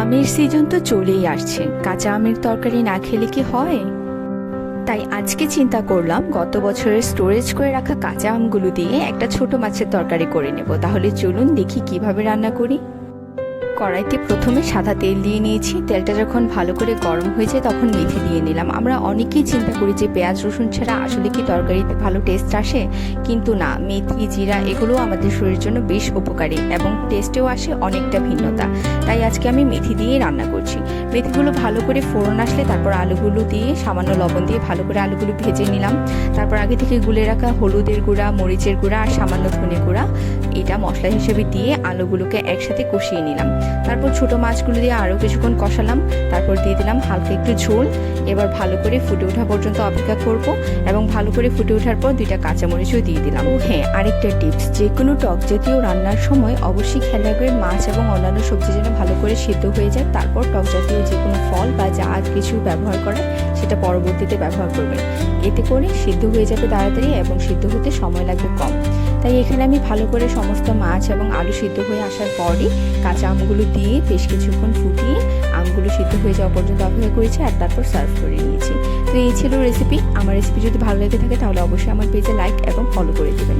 আমের সিজন তো চলেই আসছে, কাঁচা আমের তরকারি না খেলে কি হয়? তাই আজকে চিন্তা করলাম গত বছরের স্টোরেজ করে রাখা কাঁচা আমগুলো দিয়ে একটা ছোট মাছের তরকারি করে নেব। তাহলে চলুন দেখি কিভাবে রান্না করি। কড়াইতে প্রথমে সাদা তেল দিয়ে নিয়েছি। তেলটা যখন ভালো করে গরম হয়ে যায় তখন মেথি দিয়ে নিলাম। আমরা অনেকেই চিন্তা করি যে পেঁয়াজ রসুন ছাড়া আসলে কি তরকারিতে ভালো টেস্ট আসে, কিন্তু না, মেথি জিরা এগুলো আমাদের শরীরের জন্য বেশ উপকারী এবং টেস্টেও আসে অনেকটা ভিন্নতা। তাই আজকে আমি মেথি দিয়েই রান্না করছি। মেথিগুলো ভালো করে ফোড়ন আসলে তারপর আলুগুলো দিয়ে সামান্য লবণ দিয়ে ভালো করে আলুগুলো ভেজে নিলাম। তারপর আগে থেকে গুলে রাখা হলুদের গুঁড়া, মরিচের গুঁড়া আর সামান্য ধনে গুঁড়া এটা মশলা হিসেবে দিয়ে আলুগুলোকে একসাথে কষিয়ে নিলাম। তারপর ছোট মাছগুলো দিয়ে আরও কিছুক্ষণ কষালাম। তারপর দিয়ে দিলাম হালকা একটু ঝোল। এবার ভালো করে ফুটে ওঠা পর্যন্ত অপেক্ষা করব এবং ভালো করে ফুটে ওঠার পর 2টা কাঁচামরিচও দিয়ে দিলাম। ও হ্যাঁ, আরেকটা টিপস, যে কোনো টক জাতীয় রান্নার সময় অবশ্যই খেয়াল রাখবেন মাছ এবং অন্যান্য সবজি যেন ভালো করে সিদ্ধ হয়ে যায়। তারপর টক জাতীয় যে কোনো ফল বা যা কিছু ব্যবহার করেন সেটা পরবর্তীতে ব্যবহার করবেন। এতে করে সিদ্ধ হয়ে যাবে তাড়াতাড়ি এবং সিদ্ধ হতে সময় লাগবে কম। তাই এখানে আমি ভালো করে সমস্ত মাছ এবং আলু সিদ্ধ হয়ে আসার পরই কাঁচা আমগুলো দিয়ে বেশ কিছুক্ষণ ফুটিয়ে আমগুলো সিদ্ধ হয়ে যাওয়া পর্যন্ত অপেক্ষা করেছি আর তারপর সার্ভ করে নিয়েছি। তো এই ছিল রেসিপি। আমার রেসিপি যদি ভালো লেগে থাকে তাহলে অবশ্যই আমার পেজে লাইক এবং ফলো করে দেবেন।